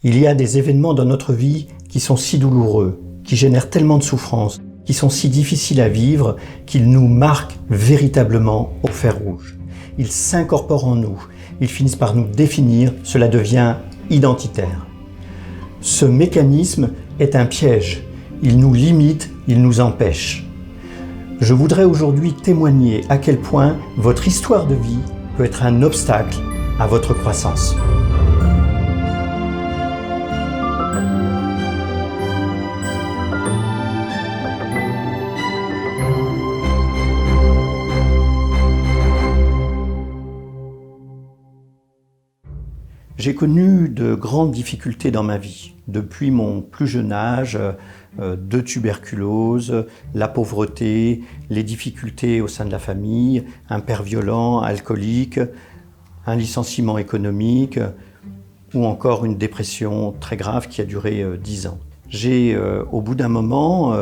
Il y a des événements dans notre vie qui sont si douloureux, qui génèrent tellement de souffrance, qui sont si difficiles à vivre, qu'ils nous marquent véritablement au fer rouge. Ils s'incorporent en nous, ils finissent par nous définir, cela devient identitaire. Ce mécanisme est un piège, il nous limite, il nous empêche. Je voudrais aujourd'hui témoigner à quel point votre histoire de vie peut être un obstacle à votre croissance. J'ai connu de grandes difficultés dans ma vie, depuis mon plus jeune âge, de tuberculose, la pauvreté, les difficultés au sein de la famille, un père violent, alcoolique, un licenciement économique ou encore une dépression très grave qui a duré 10 ans. J'ai, au bout d'un moment,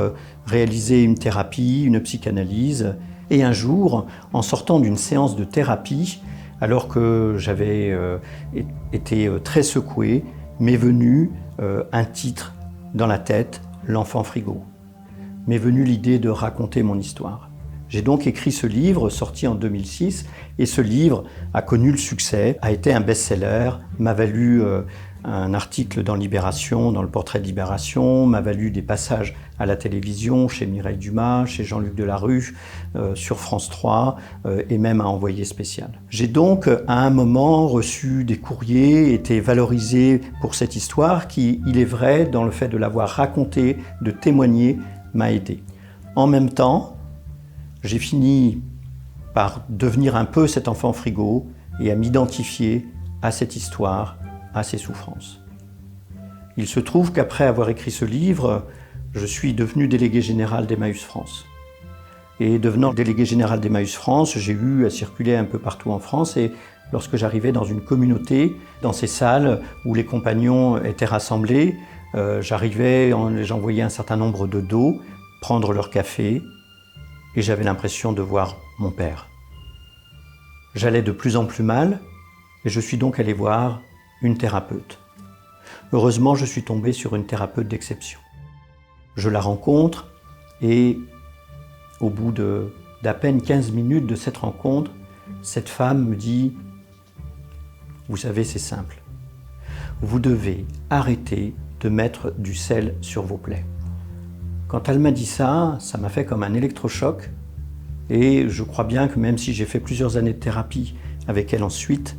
réalisé une thérapie, une psychanalyse et un jour, en sortant d'une séance de thérapie, alors que j'avais été très secoué, m'est venu un titre dans la tête, L'enfant frigo. M'est venue l'idée de raconter mon histoire. J'ai donc écrit ce livre, sorti en 2006, et ce livre a connu le succès, a été un best-seller, m'a valu un article dans Libération, dans le portrait de Libération, m'a valu des passages à la télévision, chez Mireille Dumas, chez Jean-Luc Delarue, sur France 3 et même à Envoyé spécial. J'ai donc à un moment reçu des courriers, été valorisé pour cette histoire qui, il est vrai, dans le fait de l'avoir racontée, de témoigner, m'a aidé. En même temps, j'ai fini par devenir un peu cet enfant frigo et à m'identifier à cette histoire, à ses souffrances. Il se trouve qu'après avoir écrit ce livre, je suis devenu délégué général d'Emmaüs France. Et devenant délégué général d'Emmaüs France, j'ai eu à circuler un peu partout en France et lorsque j'arrivais dans une communauté, dans ces salles où les compagnons étaient rassemblés, j'envoyais un certain nombre de dos prendre leur café et j'avais l'impression de voir mon père. J'allais de plus en plus mal et je suis donc allé voir une thérapeute. Heureusement, je suis tombé sur une thérapeute d'exception. Je la rencontre et au bout d'à peine 15 minutes de cette rencontre, cette femme me dit « Vous savez, c'est simple. Vous devez arrêter de mettre du sel sur vos plaies. » Quand elle m'a dit ça, ça m'a fait comme un électrochoc et je crois bien que même si j'ai fait plusieurs années de thérapie avec elle ensuite,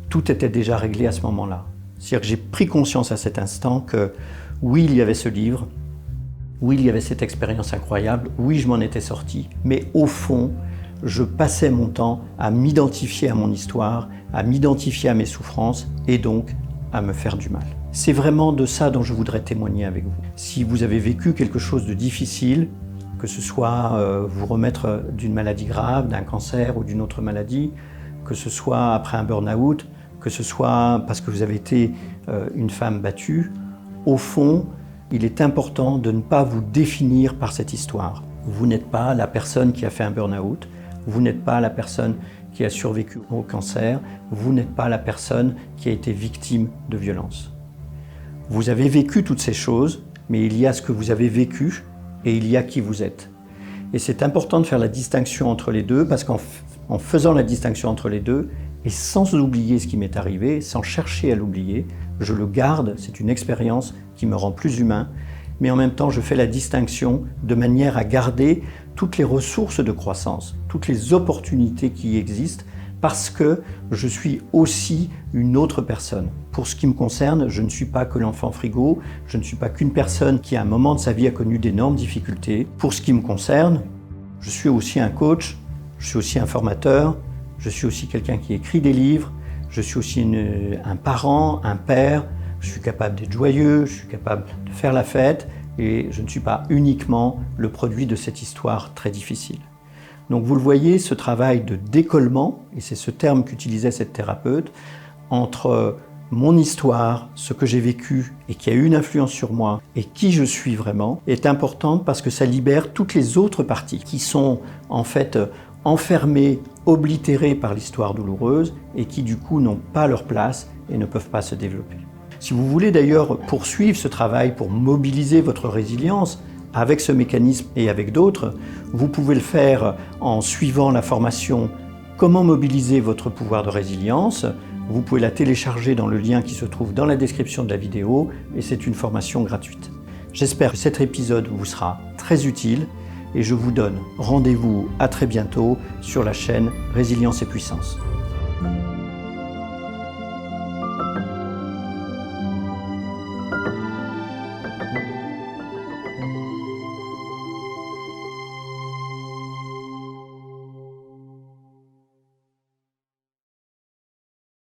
tout était déjà réglé à ce moment-là. C'est-à-dire que j'ai pris conscience à cet instant que oui, il y avait ce livre, oui, il y avait cette expérience incroyable, oui, je m'en étais sorti, mais au fond, je passais mon temps à m'identifier à mon histoire, à m'identifier à mes souffrances et donc à me faire du mal. C'est vraiment de ça dont je voudrais témoigner avec vous. Si vous avez vécu quelque chose de difficile, que ce soit vous remettre d'une maladie grave, d'un cancer ou d'une autre maladie, que ce soit après un burn-out, que ce soit parce que vous avez été une femme battue, au fond, il est important de ne pas vous définir par cette histoire. Vous n'êtes pas la personne qui a fait un burn-out, vous n'êtes pas la personne qui a survécu au cancer, vous n'êtes pas la personne qui a été victime de violence. Vous avez vécu toutes ces choses, mais il y a ce que vous avez vécu et il y a qui vous êtes. Et c'est important de faire la distinction entre les deux, parce qu'en faisant la distinction entre les deux, et sans oublier ce qui m'est arrivé, sans chercher à l'oublier, je le garde, c'est une expérience qui me rend plus humain, mais en même temps je fais la distinction de manière à garder toutes les ressources de croissance, toutes les opportunités qui existent, parce que je suis aussi une autre personne. Pour ce qui me concerne, je ne suis pas que l'enfant frigo, je ne suis pas qu'une personne qui à un moment de sa vie a connu d'énormes difficultés. Pour ce qui me concerne, je suis aussi un coach, je suis aussi un formateur, je suis aussi quelqu'un qui écrit des livres, je suis aussi un parent, un père, je suis capable d'être joyeux, je suis capable de faire la fête et je ne suis pas uniquement le produit de cette histoire très difficile. Donc vous le voyez, ce travail de décollement, et c'est ce terme qu'utilisait cette thérapeute, entre mon histoire, ce que j'ai vécu et qui a eu une influence sur moi et qui je suis vraiment, est importante parce que ça libère toutes les autres parties qui sont en fait enfermées, oblitérées par l'histoire douloureuse et qui du coup n'ont pas leur place et ne peuvent pas se développer. Si vous voulez d'ailleurs poursuivre ce travail pour mobiliser votre résilience avec ce mécanisme et avec d'autres, vous pouvez le faire en suivant la formation « Comment mobiliser votre pouvoir de résilience ». Vous pouvez la télécharger dans le lien qui se trouve dans la description de la vidéo et c'est une formation gratuite. J'espère que cet épisode vous sera très utile et je vous donne rendez-vous à très bientôt sur la chaîne Résilience et Puissance.